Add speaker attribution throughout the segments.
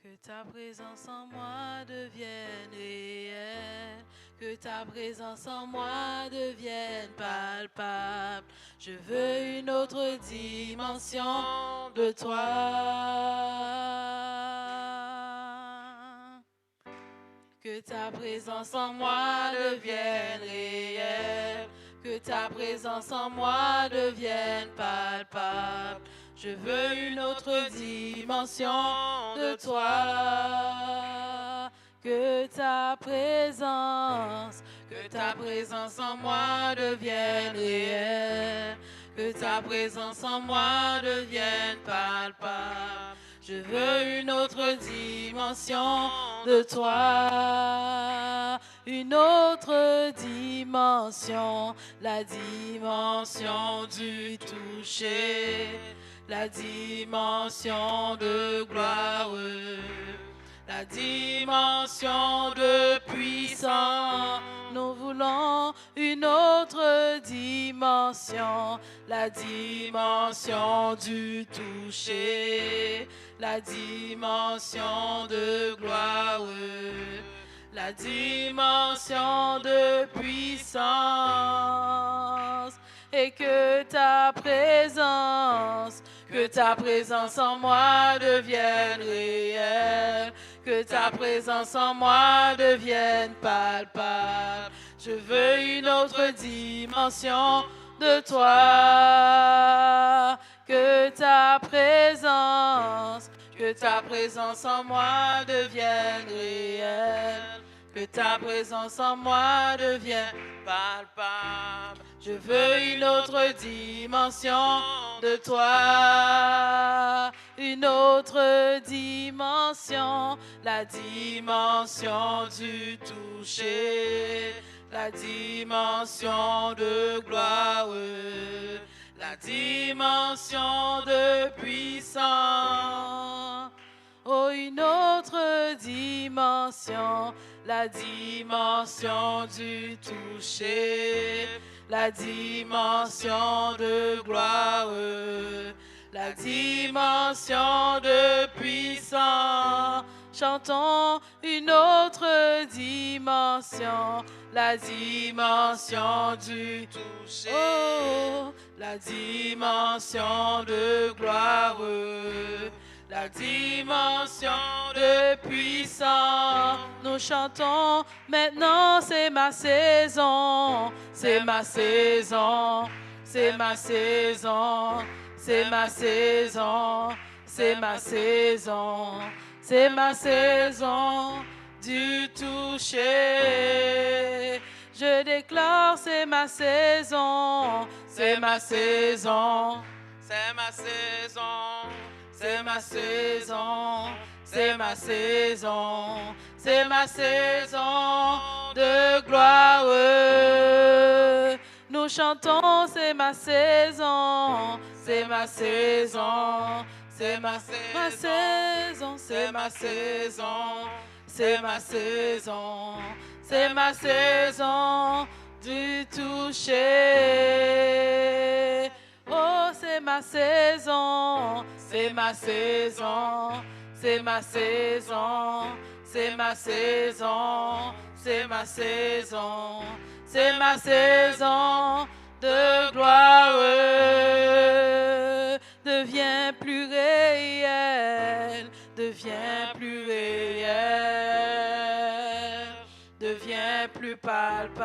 Speaker 1: Que ta présence en moi devienne réelle, que ta présence en moi devienne palpable. Je veux une autre dimension de toi. Que ta présence en moi devienne réelle, que ta présence en moi devienne palpable. Je veux une autre dimension de toi. Que ta présence en moi devienne réelle, que ta présence en moi devienne palpable. Je veux une autre dimension de toi, une autre dimension, la dimension du toucher, la dimension de gloire, la dimension de puissance. Nous voulons une autre dimension, la dimension du toucher, la dimension de gloire, la dimension de puissance. Et que ta présence en moi devienne réelle, que ta présence en moi devienne palpable. Je veux une autre dimension de toi, que ta présence en moi devienne réelle, que ta présence en moi devienne palpable. Je veux une autre dimension de toi, une autre dimension, la dimension du toucher, la dimension de gloire, la dimension de puissance. Oh, une autre dimension, la dimension du toucher, la dimension de gloire, la dimension de puissance. Chantons une autre dimension, la dimension du toucher, oh, la dimension de gloire, la dimension de puissance. Nous chantons maintenant, c'est ma saison, c'est ma saison, c'est ma saison, c'est ma saison, c'est ma saison, c'est ma saison du toucher. Je déclare, c'est ma saison, c'est ma saison, c'est ma saison. C'est ma saison, c'est ma saison, c'est ma saison de gloire. Nous chantons, c'est ma saison, c'est ma saison, c'est ma saison, c'est ma saison, c'est ma saison, c'est ma saison du toucher. Oh, c'est ma saison, c'est ma saison, c'est ma saison, c'est ma saison, c'est ma saison, c'est ma saison de gloire. Deviens plus réel, deviens plus réel, deviens plus palpable.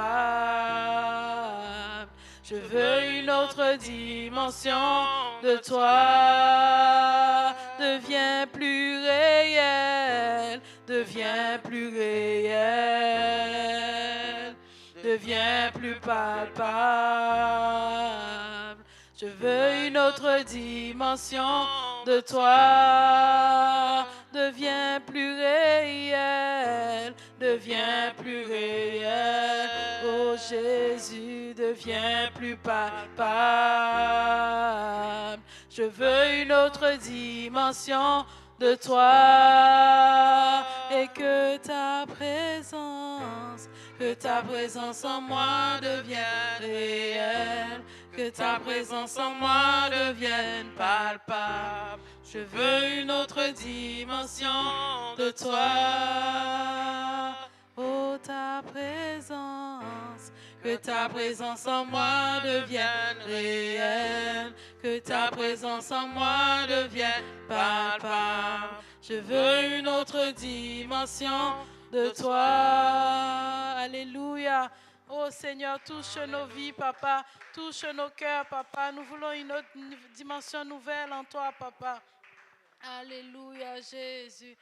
Speaker 1: Je veux une autre dimension de toi. Deviens plus réel, deviens plus réel, deviens plus palpable. Je veux une autre dimension de toi. Deviens plus réel, deviens plus réel. Oh Jésus, deviens plus palpable. Je veux une autre dimension de toi et que ta présence en moi devienne réelle, que ta présence en moi devienne palpable. Je veux une autre dimension de toi. Oh, ta présence, que ta présence en moi devienne réelle, que ta présence en moi devienne palpable. Je veux une autre dimension de toi. Alléluia. Oh Seigneur, touche nos vies, Papa. Touche nos cœurs, Papa. Nous voulons une autre dimension nouvelle en toi, Papa. Alléluia, Jésus.